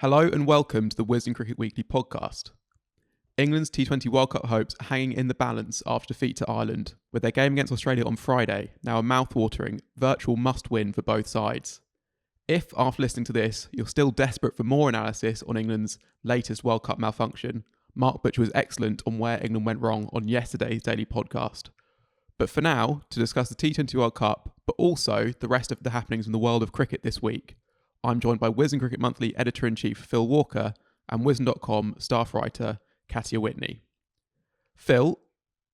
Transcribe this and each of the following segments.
Hello and welcome to the Wisden Cricket Weekly podcast. England's T20 World Cup hopes hanging in the balance after defeat to Ireland, with their game against Australia on Friday now a mouth-watering, virtual must-win for both sides. If, after listening to this, you're still desperate for more analysis on England's latest World Cup malfunction, Mark Butcher was excellent on where England went wrong on yesterday's daily podcast. But for now, to discuss the T20 World Cup, but also the rest of the happenings in the world of cricket this week, I'm joined by Wisden Cricket Monthly Editor-in-Chief Phil Walker and Wisden.com staff writer Katya Witney. Phil,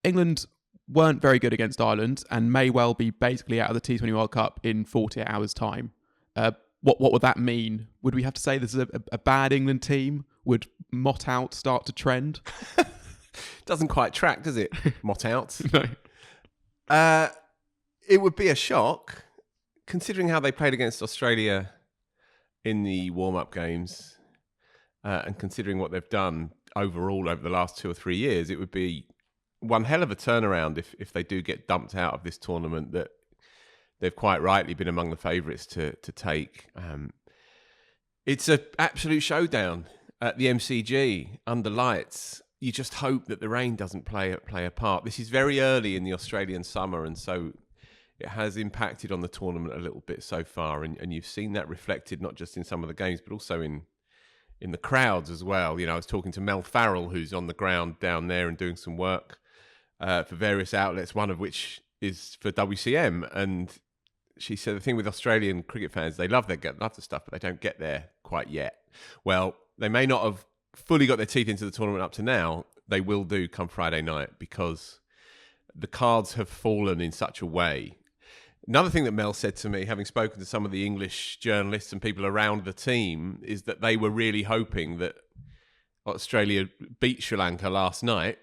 England weren't very good against Ireland and may well be basically out of the T20 World Cup in 48 hours' time. What would that mean? Would we have to say this is a bad England team? Would Mott out start to trend? Doesn't quite track, does it? Mott out. No. It would be a shock, considering how they played against Australia in the warm-up games, and considering what they've done overall over the last 2 or 3 years. It would be one hell of a turnaround if they do get dumped out of this tournament that they've quite rightly been among the favourites to take. It's an absolute showdown at the MCG under lights. You just hope that the rain doesn't play a part. This is very early in the Australian summer, and so it has impacted on the tournament a little bit so far, and you've seen that reflected not just in some of the games, but also in the crowds as well. You know, I was talking to Mel Farrell, who's on the ground down there and doing some work for various outlets, one of which is for WCM, and she said the thing with Australian cricket fans, they love the stuff, but they don't get there quite yet. Well, they may not have fully got their teeth into the tournament up to now. They will do come Friday night, because the cards have fallen in such a way. Another thing that Mel said to me, having spoken to some of the English journalists and people around the team, is that they were really hoping that Australia beat Sri Lanka last night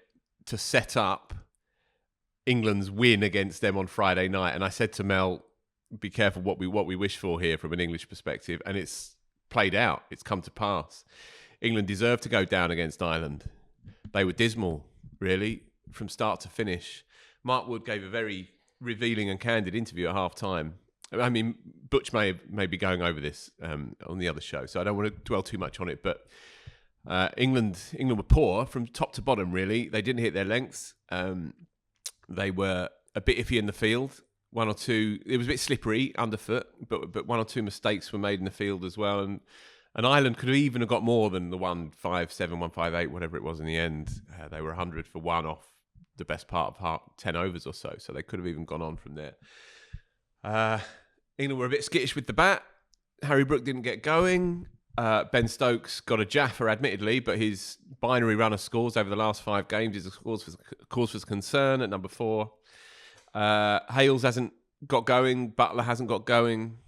to set up England's win against them on Friday night. And I said to Mel, be careful what we wish for here from an English perspective. And it's played out. It's come to pass. England deserved to go down against Ireland. They were dismal, really, from start to finish. Mark Wood gave a very revealing and candid interview at half-time. I mean, Butch may be going over this on the other show, so I don't want to dwell too much on it, but England were poor from top to bottom, really. They didn't hit their lengths. They were a bit iffy in the field. One or two, it was a bit slippery underfoot, but one or two mistakes were made in the field as well, and Ireland could even have got more than the 157, 158, whatever it was in the end. They were 100 for one off the best part of 10 overs or so they could have even gone on from there. England were a bit skittish with the bat. Harry Brook didn't get going. Ben Stokes got a jaffer, admittedly, but his binary run of scores over the last 5 games is a cause for concern at number 4. Hales hasn't got going. Butler hasn't got going.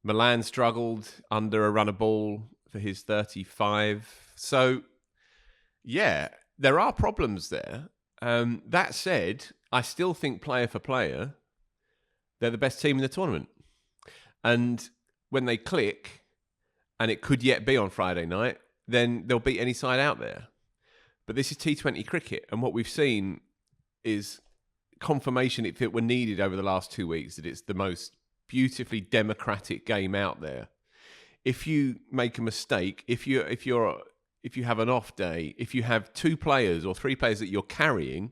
Milan struggled under a run of ball for his 35. So, yeah, there are problems there. That said, I still think player for player, they're the best team in the tournament. And when they click, and it could yet be on Friday night, then they'll beat any side out there. But this is T20 cricket, and what we've seen is confirmation, if it were needed over the last 2 weeks, that it's the most beautifully democratic game out there. If you make a mistake, if you have an off day, if you have 2 players or 3 players that you're carrying,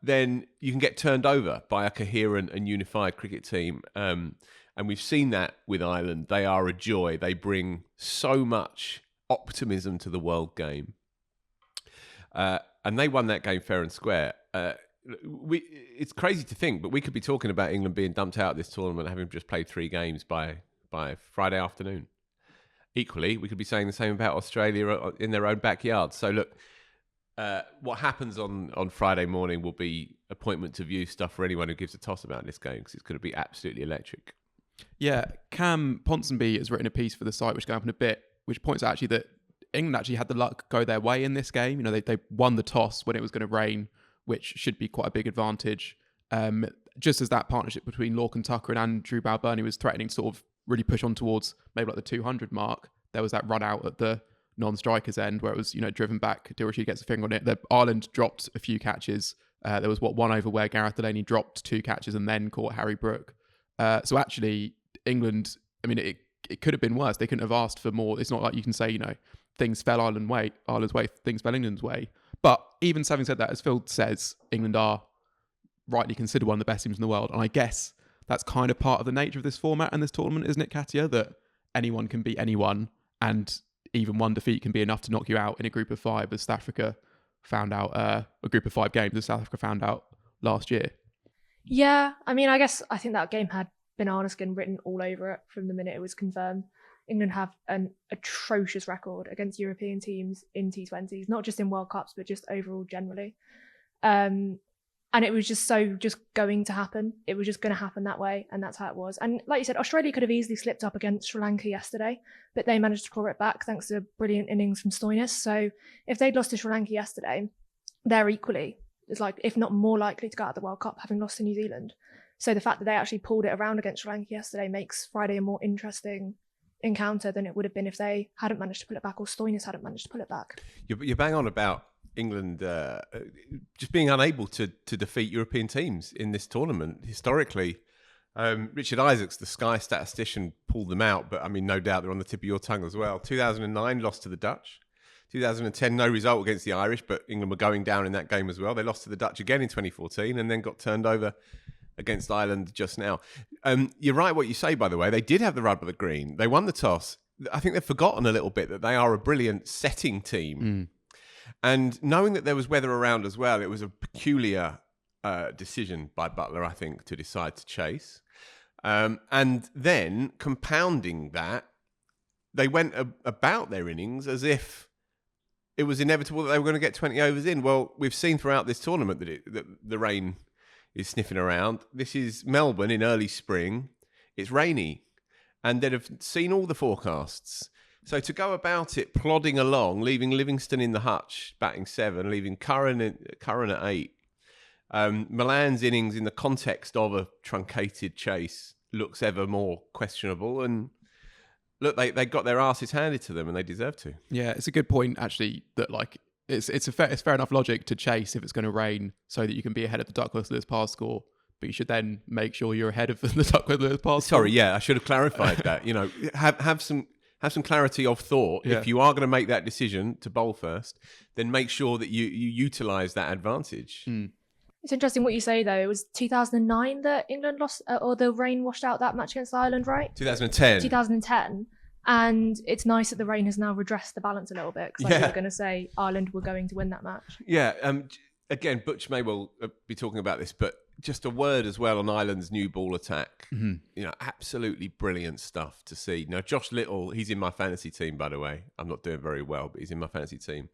then you can get turned over by a coherent and unified cricket team. And we've seen that with Ireland. They are a joy. They bring so much optimism to the world game. And they won that game fair and square. It's crazy to think, but we could be talking about England being dumped out of this tournament, having just played 3 games by Friday afternoon. Equally, we could be saying the same about Australia in their own backyard. So look, what happens on Friday morning will be appointment to view stuff for anyone who gives a toss about this game, because it's going to be absolutely electric. Yeah, Cam Ponsonby has written a piece for the site, which will go up in a bit, which points out actually that England actually had the luck go their way in this game. You know, they won the toss when it was going to rain, which should be quite a big advantage. Just as that partnership between Lorcan and Tucker and Andrew Balbirnie was threatening to sort of really push on towards maybe like the 200 mark, there was that run out at the non-strikers end where it was, driven back. Dilrashid gets a finger on it. Ireland dropped a few catches. There was one over where Gareth Delaney dropped 2 catches and then caught Harry Brook. So actually, England, I mean, it it could have been worse. They couldn't have asked for more. It's not like you can say, things fell Ireland's way, things fell England's way. But even having said that, as Phil says, England are rightly considered one of the best teams in the world. And I guess that's kind of part of the nature of this format and this tournament, isn't it, Katya? That anyone can beat anyone, and even one defeat can be enough to knock you out in a group of 5, as South Africa found out, a group of 5 games, as South Africa found out last year. Yeah, I think that game had banana skin written all over it from the minute it was confirmed. England have an atrocious record against European teams in T20s, not just in World Cups, but just overall generally. And it was just going to happen. It was just going to happen that way, and that's how it was. And like you said, Australia could have easily slipped up against Sri Lanka yesterday, but they managed to claw it back thanks to brilliant innings from Stoinis. So if they'd lost to Sri Lanka yesterday, they're equally, if not more likely to go out of the World Cup, having lost to New Zealand. So the fact that they actually pulled it around against Sri Lanka yesterday makes Friday a more interesting encounter than it would have been if they hadn't managed to pull it back, or Stoinis hadn't managed to pull it back. You're bang on about England just being unable to defeat European teams in this tournament. Historically, Richard Isaacs, the Sky statistician, pulled them out, but no doubt they're on the tip of your tongue as well. 2009, lost to the Dutch. 2010, no result against the Irish, but England were going down in that game as well. They lost to the Dutch again in 2014 and then got turned over against Ireland just now. You're right what you say, by the way. They did have the rub of the green. They won the toss. I think they've forgotten a little bit that they are a brilliant setting team. And knowing that there was weather around as well, it was a peculiar decision by Buttler, I think, to decide to chase. And then, compounding that, they went about their innings as if it was inevitable that they were going to get 20 overs in. Well, we've seen throughout this tournament that the rain is sniffing around. This is Melbourne in early spring. It's rainy. And they'd have seen all the forecasts. So to go about it plodding along, leaving Livingston in the hutch, batting 7, leaving Curran at 8. Milan's innings in the context of a truncated chase looks ever more questionable. And look, they got their asses handed to them, and they deserve to. Yeah, it's a good point, actually, that it's fair enough logic to chase if it's going to rain so that you can be ahead of the Duckworth-Lewis pass score. But you should then make sure you're ahead of the Duckworth-Lewis pass score. Sorry, yeah, I should have clarified that. Have some clarity of thought. Yeah. If you are going to make that decision to bowl first, then make sure that you utilise that advantage. It's interesting what you say, though. It was 2009 that England lost, or the rain washed out that match against Ireland, right? 2010. And it's nice that the rain has now redressed the balance a little bit, because I was going to say Ireland were going to win that match. Yeah. Again, Butch may well be talking about this, but just a word as well on Ireland's new ball attack. Absolutely brilliant stuff to see. Now, Josh Little, he's in my fantasy team, by the way. I'm not doing very well, but he's in my fantasy team.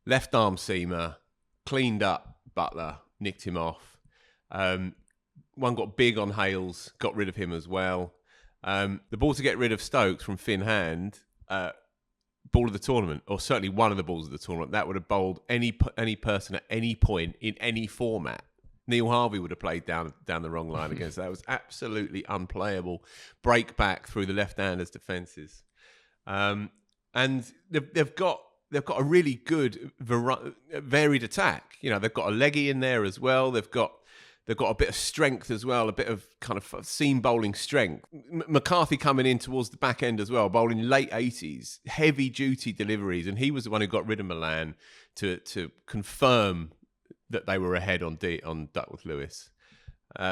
Left arm seamer, cleaned up Buttler, nicked him off. One got big on Hales, got rid of him as well. The ball to get rid of Stokes from Finn Hand, ball of the tournament, or certainly one of the balls of the tournament, that would have bowled any person at any point in any format. Neil Harvey would have played down the wrong line against that. It was absolutely unplayable. Break back through the left-handers' defences, and they've got a really good varied attack. They've got a leggy in there as well. They've got a bit of strength as well, a bit of kind of seam bowling strength. McCarthy coming in towards the back end as well, bowling late 80s, heavy duty deliveries, and he was the one who got rid of Milan to confirm that they were ahead on Duckworth-Lewis.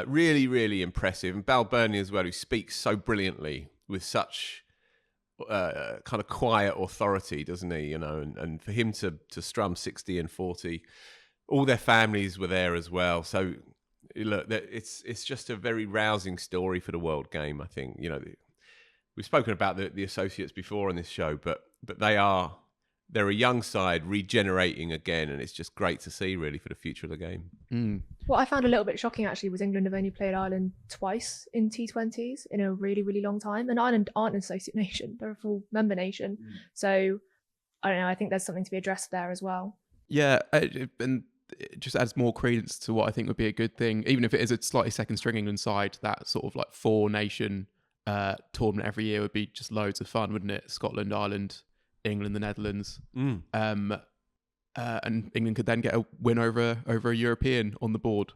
Really, really impressive. And Balbirnie as well, who speaks so brilliantly with such kind of quiet authority, doesn't he? And for him to strum 60 and 40, all their families were there as well. So look, it's just a very rousing story for the world game, I think. We've spoken about the associates before on this show, but they're a young side regenerating again, and it's just great to see, really, for the future of the game. What I found a little bit shocking, actually, was England have only played Ireland twice in T20s in a really, really long time. And Ireland aren't an associate nation. They're a full member nation. So, I don't know, I think there's something to be addressed there as well. Yeah, and it just adds more credence to what I think would be a good thing. Even if it is a slightly second string England side, that sort of 4-nation tournament every year would be just loads of fun, wouldn't it? Scotland, Ireland, England, the Netherlands, and England could then get a win over a European on the board.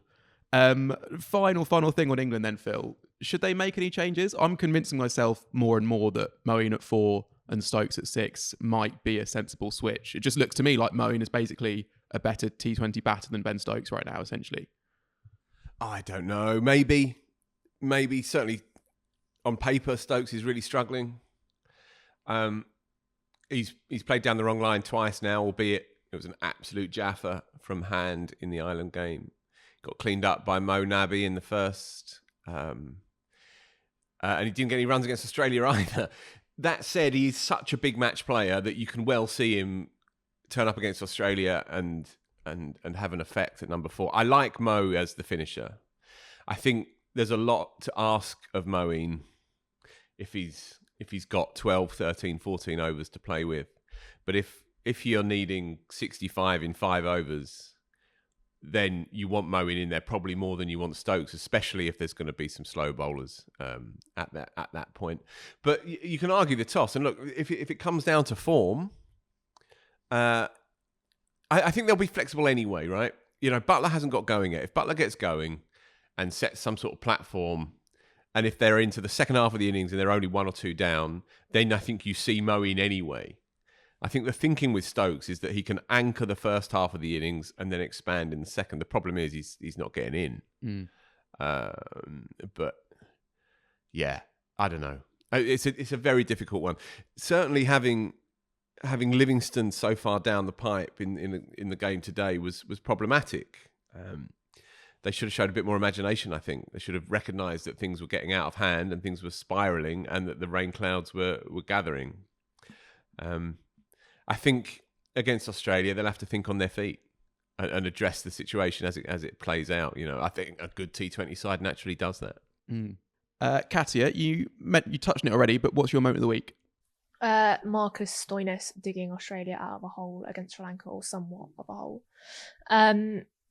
Final thing on England then, Phil. should they make any changes? I'm convincing myself more and more that Moeen at 4 and Stokes at 6 might be a sensible switch. It just looks to me like Moeen is basically a better T20 batter than Ben Stokes right now, essentially. I don't know. Maybe. Certainly on paper, Stokes is really struggling. He's played down the wrong line twice now, albeit it was an absolute jaffa from hand in the Ireland game. Got cleaned up by Mo Nabi in the first. And he didn't get any runs against Australia either. That said, he is such a big match player that you can well see him turn up against Australia and have an effect at number 4. I like Mo as the finisher. I think there's a lot to ask of Moeen if he's got 12, 13, 14 overs to play with. But if you're needing 65 in 5 overs, then you want Moeen in there probably more than you want Stokes, especially if there's going to be some slow bowlers at that point. But you can argue the toss. And look, if it comes down to form, I think they'll be flexible anyway, right? You know, Buttler hasn't got going yet. If Buttler gets going and sets some sort of platform, and if they're into the second half of the innings and they're only 1 or 2 down, then I think you see Moeen anyway. I think the thinking with Stokes is that he can anchor the first half of the innings and then expand in the second. The problem is he's not getting in. But yeah, I don't know. It's a very difficult one. Certainly having Livingston so far down the pipe in the game today was problematic. They should have showed a bit more imagination, I think. They should have recognised that things were getting out of hand and things were spiralling and that the rain clouds were gathering. I think against Australia, they'll have to think on their feet and address the situation as it plays out. You know, I think a good T20 side naturally does that. Katya, you touched on it already, but what's your moment of the week? Marcus Stoinis digging Australia out of a hole against Sri Lanka, or somewhat of a hole.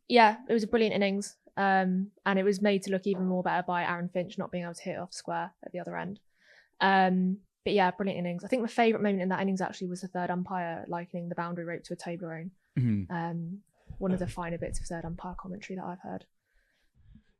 Yeah, it was a brilliant innings, and it was made to look even more better by Aaron Finch not being able to hit off square at the other end. But yeah, brilliant innings. I think my favourite moment in that innings actually was the third umpire likening the boundary rope to a Toblerone. One of the finer bits of third umpire commentary that I've heard.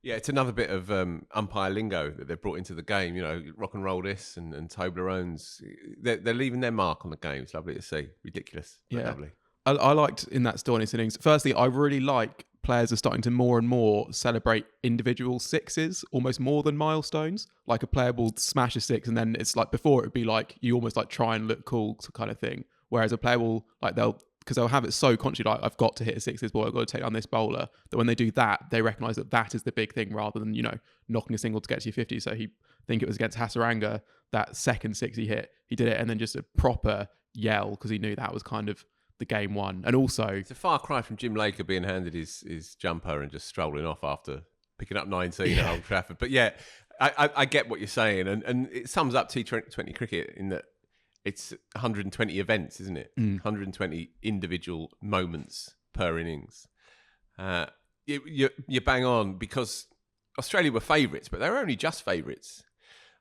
Yeah, it's another bit of umpire lingo that they've brought into the game. You know, rock and roll this and Toblerones. They're leaving their mark on the game. It's lovely to see. Ridiculous. But lovely. I liked in that Stoinis innings. Firstly, I really like players are starting to more and more celebrate individual sixes, almost more than milestones. Like a player will smash a 6 and then it's like before it would be like you almost like try and look cool kind of thing. Whereas a player will like because they'll have it so consciously like I've got to hit a 6 this ball, I've got to take on this bowler, that when they do that, they recognise that is the big thing rather than, you know, knocking a single to get to your 50. So I think it was against Hasaranga, that second 6 he hit, he did it and then just a proper yell because he knew that was kind of the game one. And also it's a far cry from Jim Laker being handed his jumper and just strolling off after picking up 19 at Old Trafford. But yeah, I get what you're saying, and it sums up T20 cricket in that it's 120 events, isn't it? 120 individual moments per innings. You bang on, because Australia were favourites, but they were only just favourites.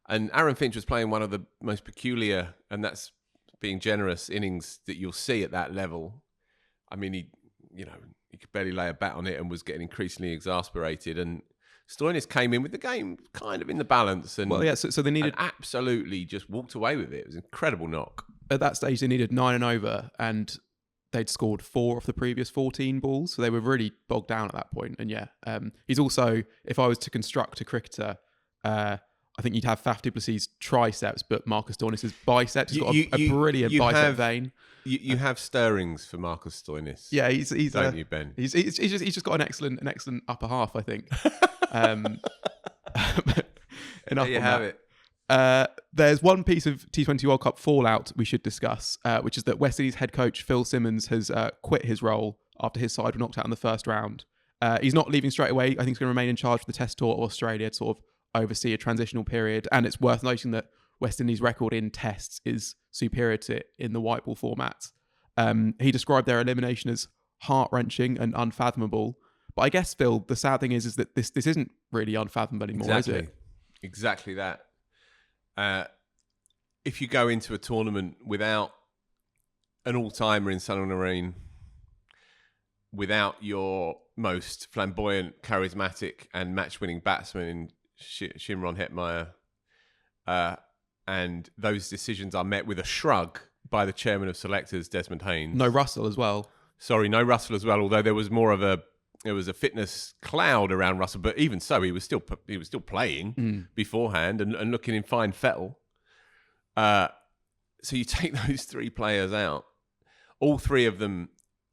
And Aaron Finch was playing one of the most peculiar, and that's being generous, innings that you'll see at that level. I mean, he could barely lay a bat on it and was getting increasingly exasperated. And Stoinis came in with the game kind of in the balance. And so they needed, and absolutely just walked away with it. It was an incredible knock. At that stage, they needed 9 and over, and they'd scored 4 off the previous 14 balls. So they were really bogged down at that point. And he's also, if I was to construct a cricketer, I think you'd have Faf du Plessis' triceps, but Marcus Stoinis' biceps. He's got a brilliant bicep vein. You have stirrings for Marcus Stoinis. Yeah, he's don't you, Ben? He's just got an excellent upper half, I think. There you have it. There's one piece of T20 World Cup fallout we should discuss, which is that West Indies head coach Phil Simmons has quit his role after his side were knocked out in the first round. He's not leaving straight away. I think he's going to remain in charge for the Test tour of Australia to sort of oversee a transitional period. And it's worth noting that West Indies' record in tests is superior to it in the white ball format. He described their elimination as heart-wrenching and unfathomable. But I guess, Phil, the sad thing is that this isn't really unfathomable anymore, is it? Exactly that. If you go into a tournament without an all-timer in Sunil Narine, without your most flamboyant, charismatic and match-winning batsman in Shimron Hetmeyer, and those decisions are met with a shrug by the chairman of selectors, Desmond Haynes. No Russell as well. Sorry, no Russell as well. Although there was a fitness cloud around Russell, but even so, he was still playing beforehand and looking in fine fettle. So you take those three players out, all three of them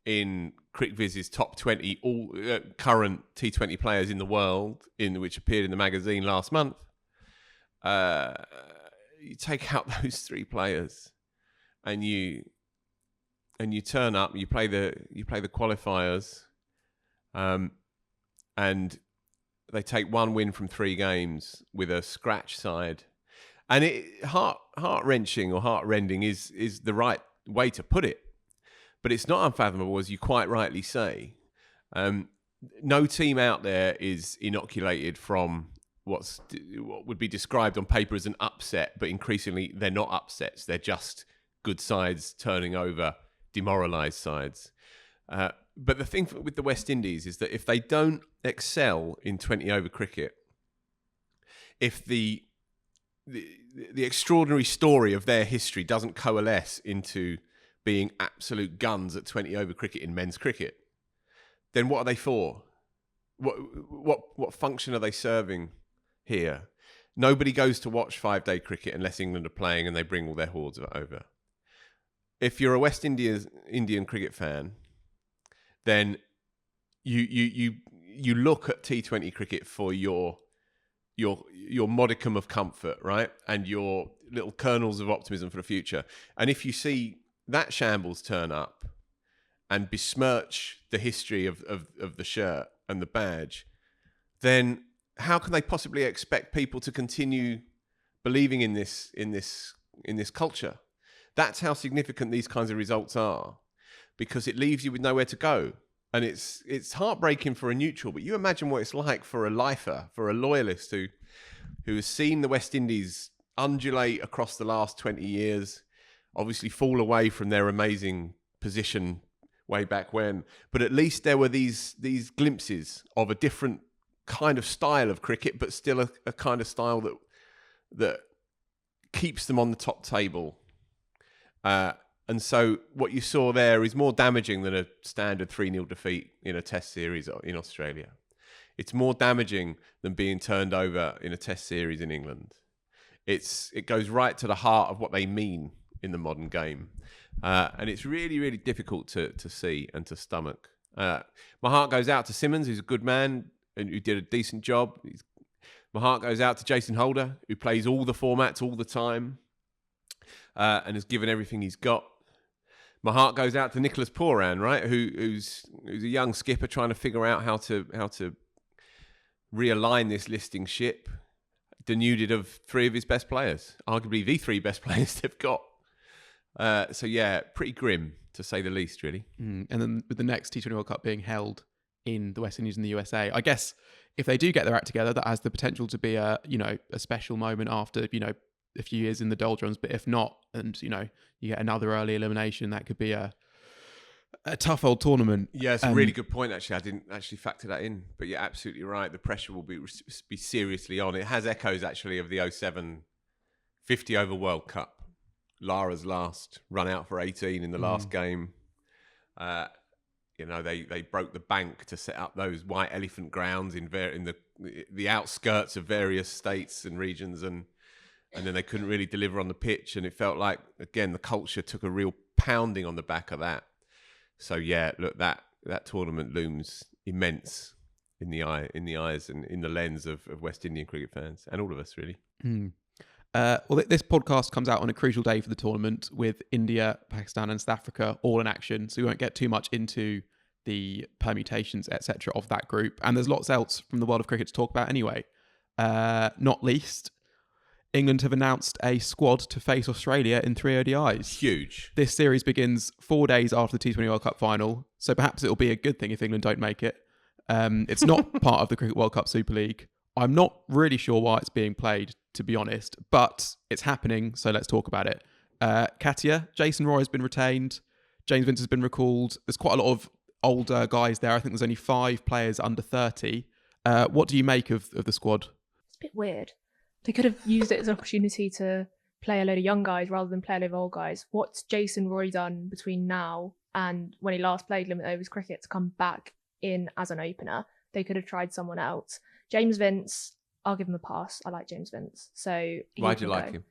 in CricViz's top 20, all current T20 players in the world, which appeared in the magazine last month. You take out those three players, and you turn up. You play the qualifiers, and they take one win from 3 games with a scratch side, and heart-wrenching or heart-rending is the right way to put it. But it's not unfathomable, as you quite rightly say. No team out there is inoculated from what would be described on paper as an upset, but increasingly they're not upsets. They're just good sides turning over demoralised sides. But the thing with the West Indies is that if they don't excel in 20-over cricket, if the extraordinary story of their history doesn't coalesce into being absolute guns at 20-over cricket in men's cricket, then what are they for? What function are they serving here? Nobody goes to watch 5-day cricket unless England are playing and they bring all their hordes over. If you're a West Indian cricket fan, then you look at T20 cricket for your modicum of comfort, right? And your little kernels of optimism for the future. And if you see that shambles turn up and besmirch the history of the shirt and the badge, then how can they possibly expect people to continue believing in this culture? That's how significant these kinds of results are, because it leaves you with nowhere to go. And it's heartbreaking for a neutral, but you imagine what it's like for a lifer, for a loyalist who has seen the West Indies undulate across the last 20 years, obviously fall away from their amazing position way back when. But at least there were these glimpses of a different kind of style of cricket, but still a kind of style that keeps them on the top table. And so what you saw there is more damaging than a standard 3-0 defeat in a test series in Australia. It's more damaging than being turned over in a test series in England. It goes right to the heart of what they mean in the modern game. And it's really, really difficult to see and to stomach. My heart goes out to Simmons, who's a good man and who did a decent job. My heart goes out to Jason Holder, who plays all the formats all the time and has given everything he's got. My heart goes out to Nicholas Pooran, right? Who's a young skipper trying to figure out how to realign this listing ship, denuded of 3 of his best players, arguably the 3 best players they've got. So yeah, pretty grim to say the least, really. And then with the next T20 World Cup being held in the West Indies and the USA, I guess if they do get their act together, that has the potential to be a special moment after a few years in the doldrums. But if not, and you get another early elimination, that could be a tough old tournament. Yeah, it's a really good point, actually. I didn't actually factor that in, but you're absolutely right. The pressure will be seriously on. It has echoes, actually, of the 2007 50-over World Cup. Lara's last run out for 18 in the last game. They broke the bank to set up those white elephant grounds in the outskirts of various states and regions, and then they couldn't really deliver on the pitch, and it felt like, again, the culture took a real pounding on the back of that. So yeah, look, that tournament looms immense in the eyes and in the lens of West Indian cricket fans and all of us, really. Well, this podcast comes out on a crucial day for the tournament, with India, Pakistan and South Africa all in action. So we won't get too much into the permutations, etc. of that group. And there's lots else from the world of cricket to talk about anyway. Not least, England have announced a squad to face Australia in 3 ODIs. Huge. This series begins 4 days after the T20 World Cup final. So perhaps it'll be a good thing if England don't make it. It's not part of the Cricket World Cup Super League. I'm not really sure why it's being played, to be honest, but it's happening, so let's talk about it. Katya, Jason Roy has been retained. James Vince has been recalled. There's quite a lot of older guys there. I think there's only 5 players under 30. What do you make of the squad? it's a bit weird. They could have used it as an opportunity to play a load of young guys rather than play a load of old guys. What's Jason Roy done between now and when he last played Limit Overs cricket to come back in as an opener? They could have tried someone else. James Vince, I'll give him a pass. I like James Vince. So why do you like him?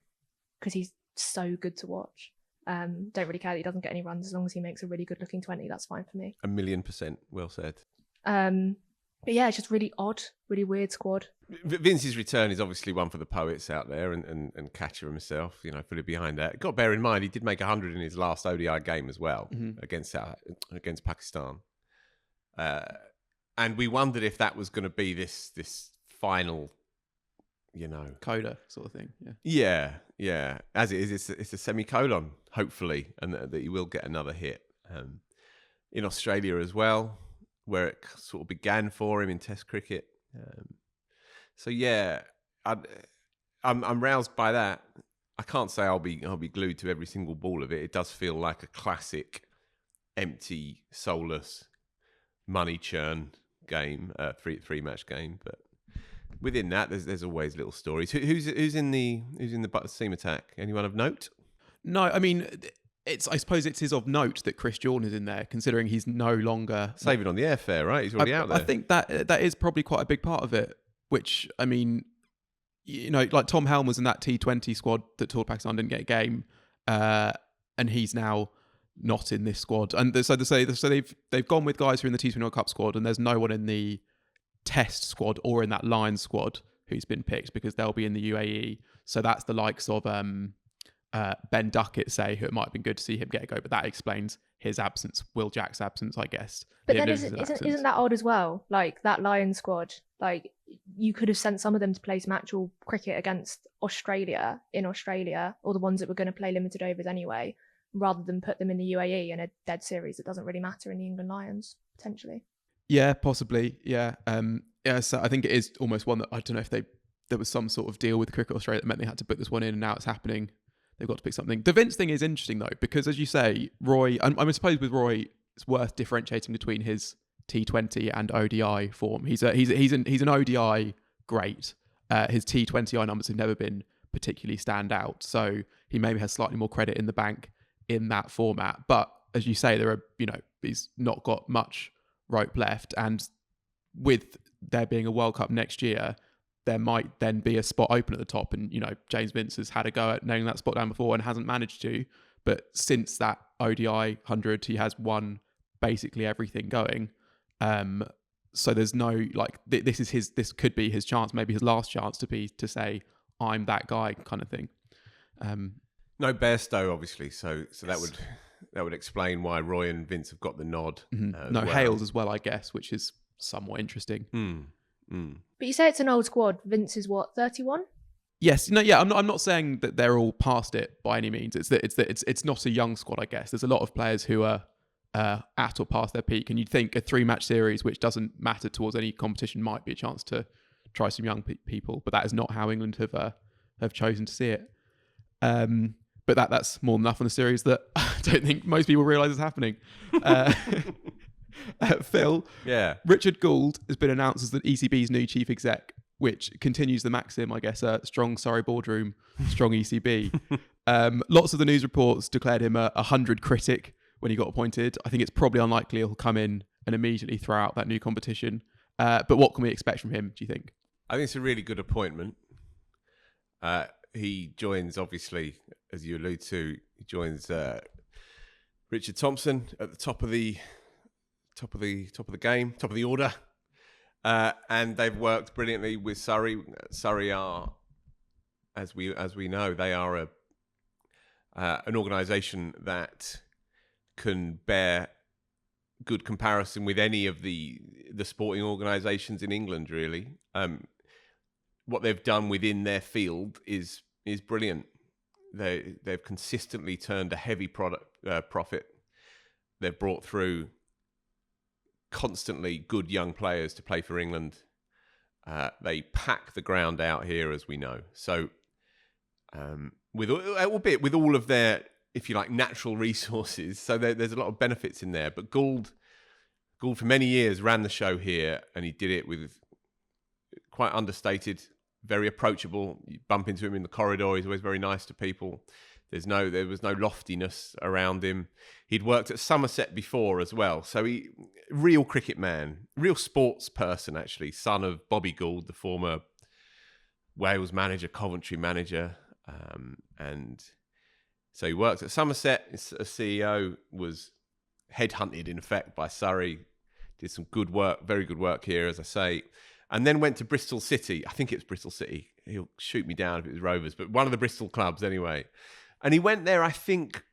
Because he's so good to watch. Don't really care that he doesn't get any runs as long as he makes a really good looking 20. That's fine for me. 1,000,000% well said. But yeah, it's just really odd, really weird squad. Vince's return is obviously one for the poets out there, and Katya himself, fully behind that. Got to bear in mind he did make 100 in his last ODI game as well against Pakistan, and we wondered if that was going to be this final, coda sort of thing. Yeah. As it is, it's a semicolon, hopefully, and that he will get another hit in Australia as well, where it sort of began for him in Test cricket. So yeah, I'm roused by that. I can't say I'll be glued to every single ball of it. It does feel like a classic, empty, soulless, money churn game, three match game. But within that, there's always little stories. Who's in the seam attack? Anyone of note? No, I mean, I suppose it is of note that Chris Jordan is in there, considering he's no longer saving on the airfare, right? He's already out there. I think that is probably quite a big part of it. Which, I mean, like Tom Helm was in that T20 squad that toured Pakistan, didn't get a game, and he's now not in this squad. And so they've gone with guys who are in the T20 World Cup squad, and there's no one in the Test squad or in that Lions squad who's been picked because they'll be in the UAE. So that's the likes of Ben Duckett, say, who it might have been good to see him get a go, but that explains his absence, Will Jack's absence, I guess. But then isn't that odd as well? Like that Lions squad, like you could have sent some of them to play some actual cricket against Australia in Australia, or the ones that were going to play limited overs anyway, rather than put them in the UAE in a dead series that doesn't really matter in the England Lions, potentially. Yeah, possibly. Yeah. So I think it is almost one that I don't know if there was some sort of deal with Cricket Australia that meant they had to put this one in, and now it's happening. They've got to pick something. The Vince thing is interesting though, because as you say, Roy, I suppose with Roy, it's worth differentiating between his T20 and ODI form. He's an ODI great. His T20I numbers have never been particularly stand out, so he maybe has slightly more credit in the bank in that format. But as you say, he's not got much rope left, and with there being a World Cup next year, there might then be a spot open at the top. And, James Vince has had a go at nailing that spot down before and hasn't managed to. But since that ODI 100, he has won basically everything going. So there's no, this could be his chance, maybe his last chance to say, I'm that guy kind of thing. No Bairstow, obviously. So that would explain why Roy and Vince have got the nod. No Hales as well, I guess, which is somewhat interesting. But you say it's an old squad. Vince is what, 31? Yes, no, yeah. I'm not saying that they're all past it by any means. It's not a young squad, I guess. There's a lot of players who are at or past their peak, and you'd think a 3-match series, which doesn't matter towards any competition, might be a chance to try some young people. But that is not how England have chosen to see it. But that's more than enough on the series that I don't think most people realise is happening. Phil, yeah. Richard Gould has been announced as the ECB's new chief exec, which continues the maxim, I guess, strong Surrey boardroom, strong ECB. Lots of the news reports declared him a 100 critic when he got appointed. I think it's probably unlikely he'll come in and immediately throw out that new competition. But what can we expect from him, do you think? I think it's a really good appointment. He joins, obviously, as you allude to, he joins Richard Thompson at the top of the game, top of the order, and they've worked brilliantly with Surrey. Surrey are, as we know, they are an organisation that can bear good comparison with any of the sporting organisations in England. Really, what they've done within their field is brilliant. They've consistently turned a heavy profit. They've brought through constantly good young players to play for England. They pack the ground out here, as we know. So, with all of their, if you like, natural resources, so there's a lot of benefits in there. But Gould for many years ran the show here, and he did it with quite understated very approachable. You bump into him in the corridor. He's always very nice to people. There was no loftiness around him. He'd worked at Somerset before as well. So real cricket man, real sports person, actually. Son of Bobby Gould, the former Wales manager, Coventry manager. And so he worked at Somerset. As CEO, was headhunted, in effect, by Surrey. Did some good work, very good work here, as I say. And then went to Bristol City. I think it was Bristol City. He'll shoot me down if it was Rovers, but one of the Bristol clubs anyway. And he went there, I think,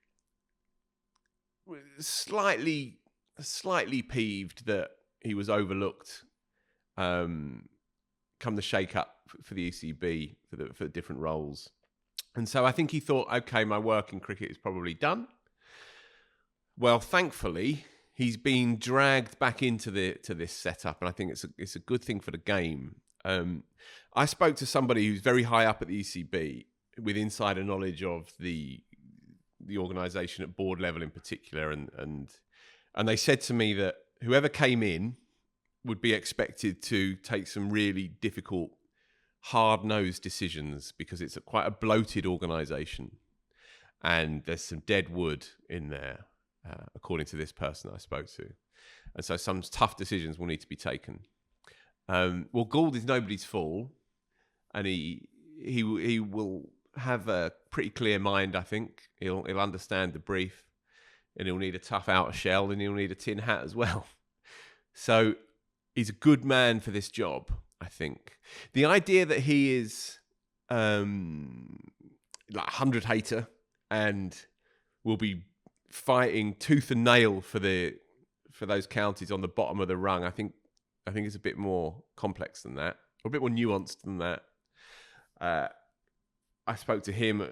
slightly peeved that he was overlooked come the shake-up for the ECB, for the different roles. And so I think he thought, okay, my work in cricket is probably done. Well, thankfully, he's been dragged back into this setup, and I think it's a good thing for the game. I spoke to somebody who's very high up at the ECB with insider knowledge of the organisation at board level in particular, and they said to me that whoever came in would be expected to take some really difficult, hard-nosed decisions because it's quite a bloated organisation, and there's some dead wood in there, according to this person I spoke to, and so some tough decisions will need to be taken. Well, Gould is nobody's fool, and he will have a pretty clear mind. I think he'll understand the brief, and he'll need a tough outer shell, and he'll need a tin hat as well. So he's a good man for this job, I think. The idea that he is like a 100 hater and will be fighting tooth and nail for those counties on the bottom of the rung, I think it's a bit more complex than that, or a bit more nuanced than that. I spoke to him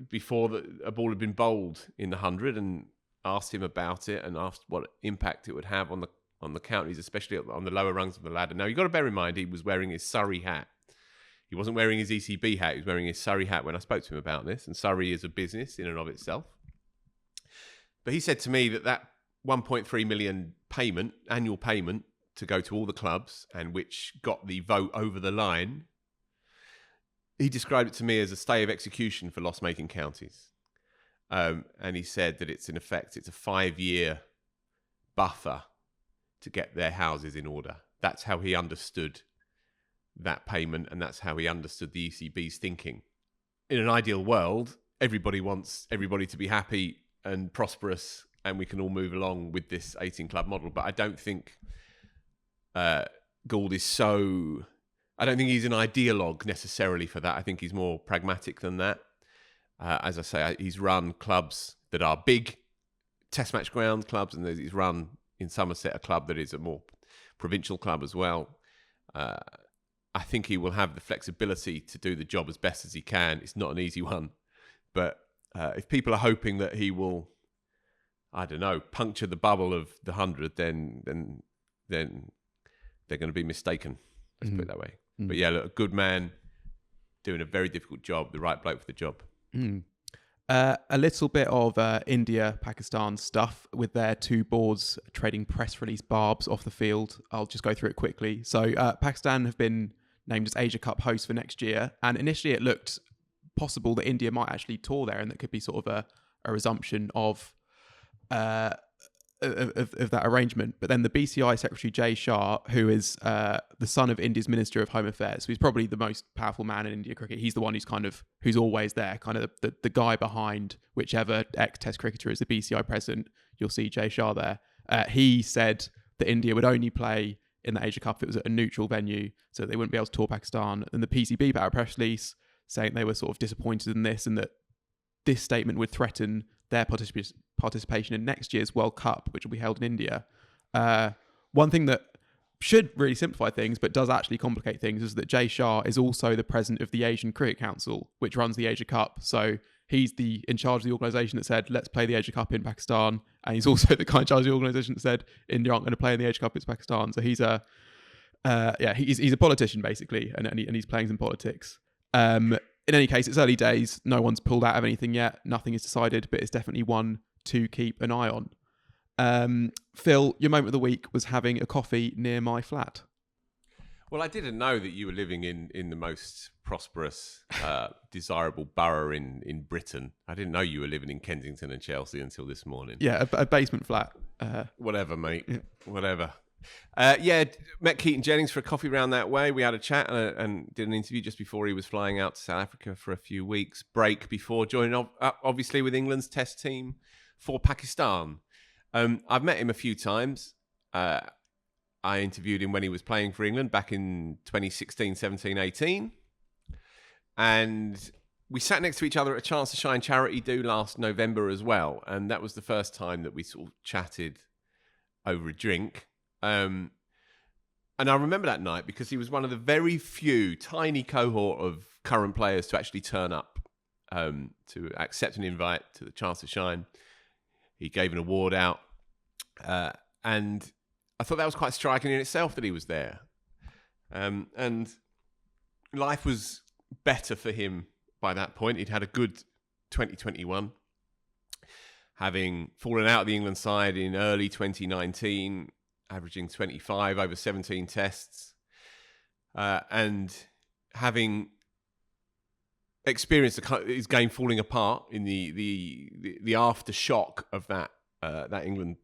before a ball had been bowled in the 100 and asked him about it and asked what impact it would have on the counties, especially on the lower rungs of the ladder. Now, you've got to bear in mind, he was wearing his Surrey hat. He wasn't wearing his ECB hat. He was wearing his Surrey hat when I spoke to him about this. And Surrey is a business in and of itself. But he said to me that 1.3 million annual payment to go to all the clubs, and which got the vote over the line, he described it to me as a stay of execution for loss-making counties. And he said that it's a 5-year buffer to get their houses in order. That's how he understood that payment, and that's how he understood the ECB's thinking. In an ideal world, everybody wants everybody to be happy and prosperous, and we can all move along with this 18-club model. But I don't think Gould is so... I don't think he's an ideologue necessarily for that. I think he's more pragmatic than that. As I say, he's run clubs that are big test match ground clubs, and he's run in Somerset a club that is a more provincial club as well. I think he will have the flexibility to do the job as best as he can. It's not an easy one. But if people are hoping that he will, I don't know, puncture the bubble of the 100, then they're going to be mistaken. Let's put it that way. But yeah, look, a good man doing a very difficult job, the right bloke for the job. A little bit of India-Pakistan stuff with their two boards trading press release barbs off the field. I'll just go through it quickly. So Pakistan have been named as Asia Cup host for next year. And initially it looked possible that India might actually tour there, and that could be sort of a resumption of that arrangement. But then the BCI secretary, Jay Shah, who is the son of India's Minister of Home Affairs, so he's probably the most powerful man in India cricket. He's the one who's always there, kind of the guy behind whichever ex-test cricketer is the BCI president. You'll see Jay Shah there. He said that India would only play in the Asia Cup if it was at a neutral venue, so they wouldn't be able to tour Pakistan. And the PCB put out a press release saying they were sort of disappointed in this, and that this statement would threaten their participation in next year's World Cup, which will be held in India. One thing that should really simplify things, but does actually complicate things, is that Jay Shah is also the president of the Asian Cricket Council, which runs the Asia Cup. So he's in charge of the organisation that said, let's play the Asia Cup in Pakistan. And he's also the guy in charge of the organisation that said, India aren't going to play in the Asia Cup, it's Pakistan. So he's a politician, basically, and he's playing some politics. In any case, it's early days. No one's pulled out of anything yet. Nothing is decided, but it's definitely one to keep an eye on. Phil, your moment of the week was having a coffee near my flat. Well, I didn't know that you were living in the most prosperous, desirable borough in Britain. I didn't know you were living in Kensington and Chelsea until this morning. Yeah, a basement flat. Whatever, mate. Yeah. Whatever. Met Keaton Jennings for a coffee round that way. We had a chat and did an interview just before he was flying out to South Africa for a few weeks break before joining up, obviously, with England's test team for Pakistan. I've met him a few times. I interviewed him when he was playing for England back in 2016, 17, 18. And we sat next to each other at a Chance to Shine charity do last November as well. And that was the first time that we sort of chatted over a drink. And I remember that night because he was one of the very few tiny cohort of current players to actually turn up, to accept an invite to the Chance to Shine. He gave an award out. And I thought that was quite striking in itself that he was there. And life was better for him by that point. He'd had a good 2021, having fallen out of the England side in early 2019, averaging 25 over 17 tests, and having experienced his game falling apart in the aftershock of that England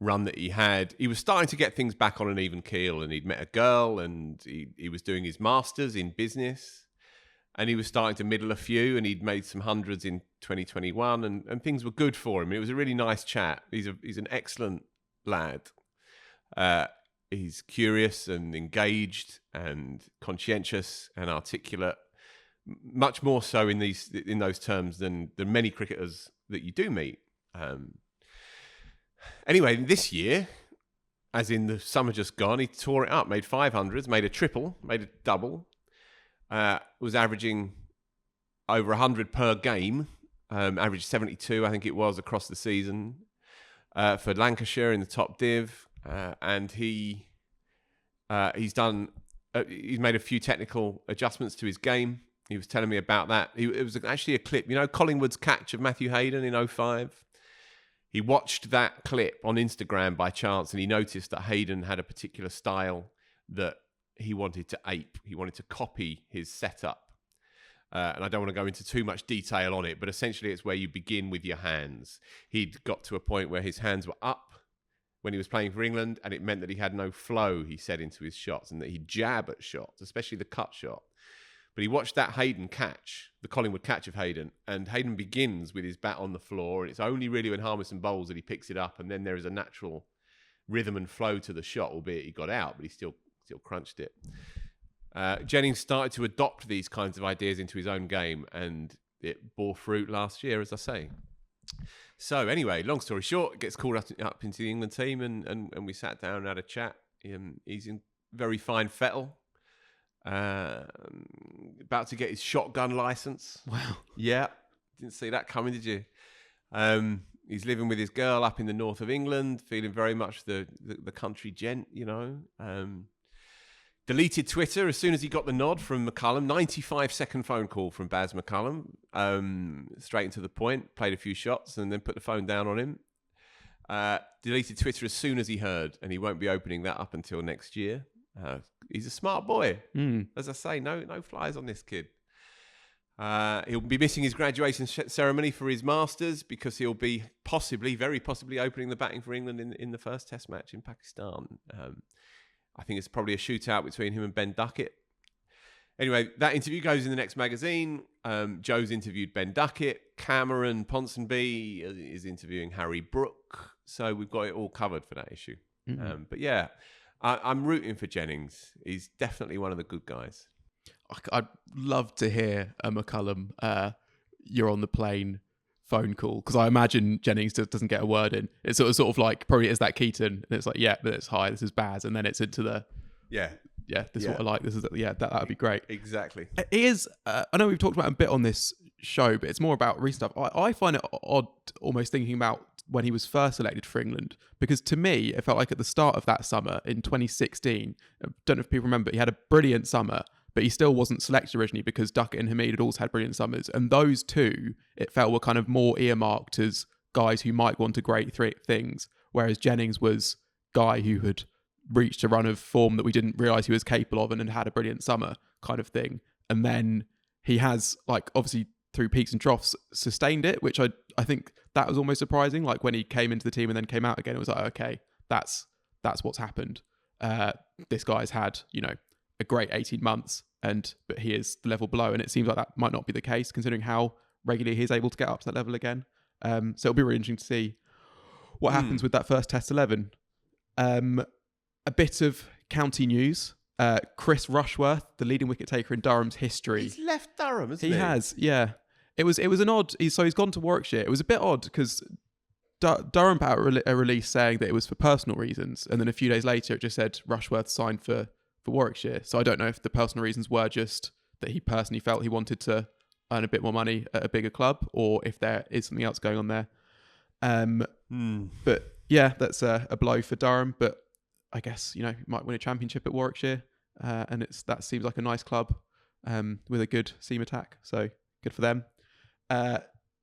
run that he had. He was starting to get things back on an even keel, and he'd met a girl, and he was doing his masters in business, and he was starting to middle a few, and he'd made some hundreds in 2021, and things were good for him. It was a really nice chat. He's an excellent lad. He's curious and engaged and conscientious and articulate, much more so in those terms than many cricketers that you do meet. Anyway, this year, as in the summer just gone, he tore it up, made 500s, made a triple, made a double, was averaging over 100 per game, averaged 72, I think it was, across the season for Lancashire in the top div. And he's made a few technical adjustments to his game. He was telling me about that. It was actually a clip, Collingwood's catch of Matthew Hayden in 2005. He watched that clip on Instagram by chance, and he noticed that Hayden had a particular style that he wanted to ape. He wanted to copy his setup. And I don't want to go into too much detail on it, but essentially it's where you begin with your hands. He'd got to a point where his hands were up when he was playing for England, and it meant that he had no flow, he said, into his shots, and that he'd jab at shots, especially the cut shot. But he watched that Hayden catch, the Collingwood catch of Hayden, and Hayden begins with his bat on the floor, and it's only really when Harmison bowls that he picks it up, and then there is a natural rhythm and flow to the shot, albeit he got out, but he still crunched it. Jennings started to adopt these kinds of ideas into his own game, and it bore fruit last year, as I say. So anyway, long story short, gets called up into the England team, and we sat down and had a chat. He's in very fine fettle. About to get his shotgun license. Wow. Yeah. Didn't see that coming, did you? He's living with his girl up in the north of England, feeling very much the country gent, Deleted Twitter as soon as he got the nod from McCullum. 95-second phone call from Baz McCullum. Straight into the point. Played a few shots and then put the phone down on him. Deleted Twitter as soon as he heard, and he won't be opening that up until next year. He's a smart boy. As I say, no flies on this kid. He'll be missing his graduation ceremony for his Masters because he'll be very possibly opening the batting for England in the first Test match in Pakistan. I think it's probably a shootout between him and Ben Duckett. Anyway, that interview goes in the next magazine. Joe's interviewed Ben Duckett. Cameron Ponsonby is interviewing Harry Brook. So we've got it all covered for that issue. But yeah, I'm rooting for Jennings. He's definitely one of the good guys. I'd love to hear a McCullum, you're on the plane phone call, because I imagine Jennings doesn't get a word in. It's sort of like, probably is that Keaton, and it's like, yeah, but it's hi, this is Baz, and then it's into the this is what I like, this is that would be great. Exactly. It is. I know we've talked about a bit on this show, but it's more about recent stuff. I find it odd, almost thinking about when he was first selected for England, because to me it felt like at the start of that summer in 2016, I don't know if people remember, he had a brilliant summer, but he still wasn't selected originally because Duckett and Hamid had also had brilliant summers. And those two, it felt, were kind of more earmarked as guys who might go on to great things, whereas Jennings was guy who had reached a run of form that we didn't realise he was capable of and had a brilliant summer kind of thing. and then he has, like, obviously through peaks and troughs sustained it, which I think that was almost surprising. Like when he came into the team and then came out again, it was like, okay, that's what's happened. This guy's had, a great 18 months, but he is the level below, and it seems like that might not be the case considering how regularly he is able to get up to that level again. So it'll be really interesting to see what happens with that first Test 11. A bit of county news. Chris Rushworth, the leading wicket taker in Durham's history. He's left Durham, hasn't he? He has, yeah. It was an odd... he's gone to Warwickshire. It was a bit odd because Durham put out a release saying that it was for personal reasons, and then a few days later it just said Rushworth signed for Warwickshire. So I don't know if the personal reasons were just that he personally felt he wanted to earn a bit more money at a bigger club, or if there is something else going on there. But yeah, that's a blow for Durham, but I guess, he might win a championship at Warwickshire, and that seems like a nice club with a good seam attack, so good for them.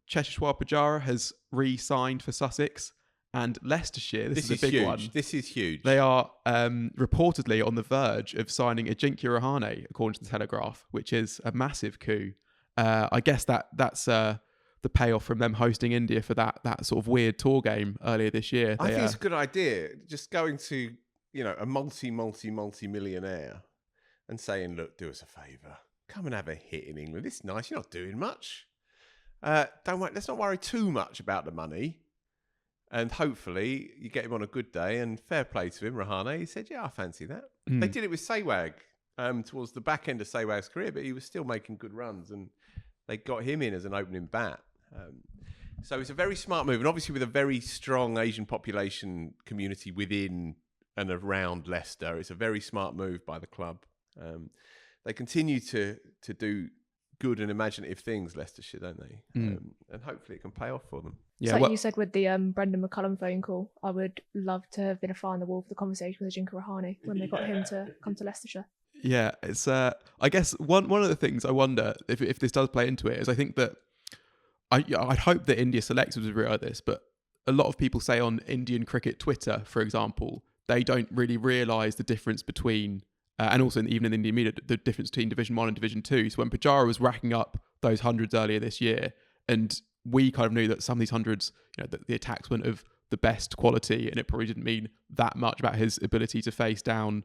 Cheshire Pujara has re-signed for Sussex, and Leicestershire, this is a big huge. one. This is huge. They are reportedly on the verge of signing Ajinkya Rahane, according to the Telegraph, which is a massive coup. I guess that's the payoff from them hosting India for that sort of weird tour game earlier this year. I think it's a good idea, just going to a multi-millionaire and saying, look, do us a favour, come and have a hit in England. It's nice, you're not doing much. Let's not worry too much about the money, and hopefully you get him on a good day. And fair play to him, Rahane. He said, yeah, I fancy that. They did it with Sehwag towards the back end of Sehwag's career, but he was still making good runs, and they got him in as an opening bat. So it's a very smart move, and obviously with a very strong Asian population community within and around Leicester, it's a very smart move by the club. They continue to do good and imaginative things, Leicestershire, don't they? And hopefully it can pay off for them. Yeah, like you said with the Brendan McCullum phone call, I would love to have been a fly on the wall for the conversation with Ajinkya Rahane when they got him to come to Leicestershire. Yeah, it's I guess one of the things I wonder if this does play into it is I think that I'd hope that India selectors would realise this, but a lot of people say on Indian cricket Twitter, for example, they don't really realise the difference between, and also even in the Indian media, the difference between Division 1 and Division 2. So when Pujara was racking up those hundreds earlier this year, and we kind of knew that some of these hundreds, that the attacks weren't of the best quality, and it probably didn't mean that much about his ability to face down,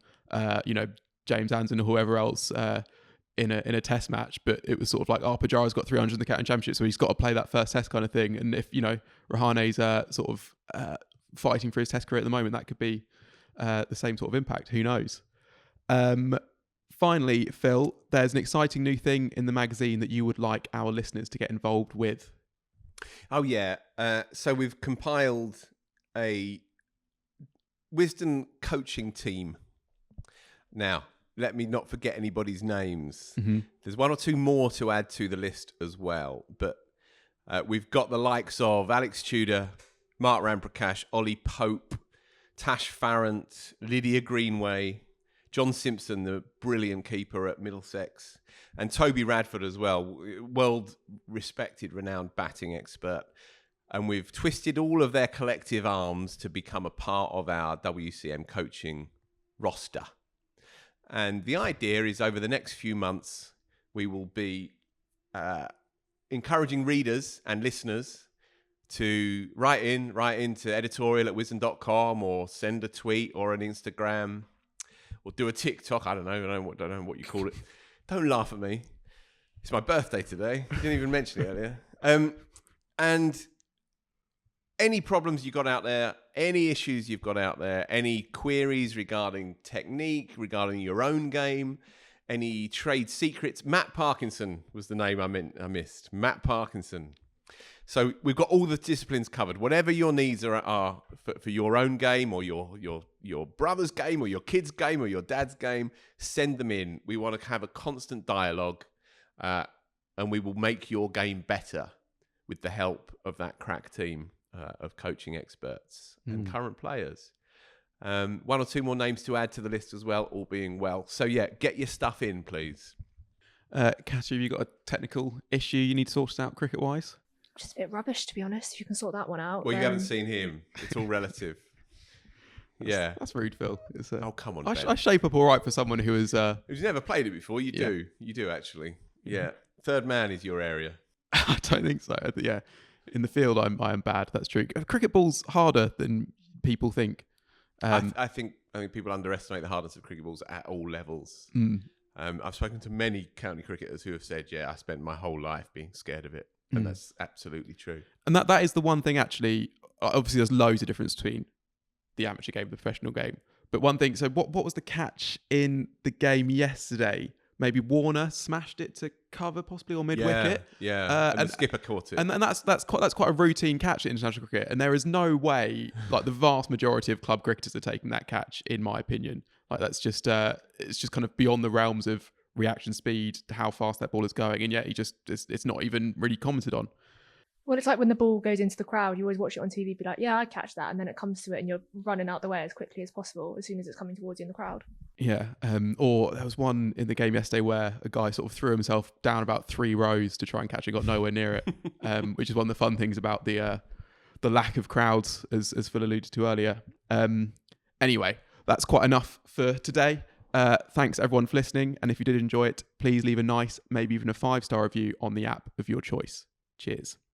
James Anson or whoever else in a test match, but it was sort of like, Pujara's got 300 in the Captain Championship, so he's got to play that first test kind of thing. And if Rahane's sort of fighting for his test career at the moment, that could be the same sort of impact. Who knows? Finally, Phil, there's an exciting new thing in the magazine that you would like our listeners to get involved with. Oh yeah, so we've compiled a Wisden coaching team. Now, let me not forget anybody's names. There's one or two more to add to the list as well. But we've got the likes of Alex Tudor, Mark Ramprakash, Ollie Pope, Tash Farrant, Lydia Greenway, John Simpson, the brilliant keeper at Middlesex, and Toby Radford as well, world-respected, renowned batting expert. And we've twisted all of their collective arms to become a part of our WCM coaching roster. And the idea is over the next few months, we will be encouraging readers and listeners to write into editorial@wisden.com, or send a tweet or an Instagram, or do a TikTok. I don't know what you call it. Don't laugh at me. It's my birthday today. You didn't even mention it earlier. And any problems you got out there, any issues you've got out there, any queries regarding technique, regarding your own game, any trade secrets. Matt Parkinson was the name I missed. Matt Parkinson. So we've got all the disciplines covered. Whatever your needs are for your own game, or your brother's game, or your kid's game, or your dad's game, send them in. We want to have a constant dialogue, and we will make your game better with the help of that crack team of coaching experts and current players. One or two more names to add to the list as well, all being well. So yeah, get your stuff in, please. Katya, have you got a technical issue you need sorted out cricket-wise? Just a bit rubbish, to be honest. If you can sort that one out. Well, you haven't seen him. It's all relative. Yeah. That's rude, Phil. Oh, come on, I Ben. shape up all right for someone who is... Who's never played it before. You do. You do, actually. Yeah. Third man is your area. I don't think so. Yeah. In the field, I am bad. That's true. Cricket ball's harder than people think. I think people underestimate the hardness of cricket balls at all levels. I've spoken to many county cricketers who have said, I spent my whole life being scared of it. And that's absolutely true. And that is the one thing, actually. Obviously, there's loads of difference between the amateur game and the professional game. But one thing, so what was the catch in the game yesterday? Maybe Warner smashed it to cover, possibly, or mid-wicket. Yeah, and the skipper caught it. And that's quite a routine catch in international cricket. And there is no way, like, the vast majority of club cricketers are taking that catch, in my opinion. Like, that's just it's just kind of beyond the realms of reaction speed to how fast that ball is going. And yet it's not even really commented on. Well, it's like when the ball goes into the crowd, you always watch it on TV, be like, yeah, I catch that. And then it comes to it and you're running out the way as quickly as possible as soon as it's coming towards you in the crowd. Yeah. Or there was one in the game yesterday where a guy sort of threw himself down about 3 rows to try and catch it, got nowhere near it, which is one of the fun things about the lack of crowds, as Phil alluded to earlier. Anyway, that's quite enough for today. Thanks everyone for listening. And if you did enjoy it, please leave a nice, maybe even a 5-star review on the app of your choice. Cheers.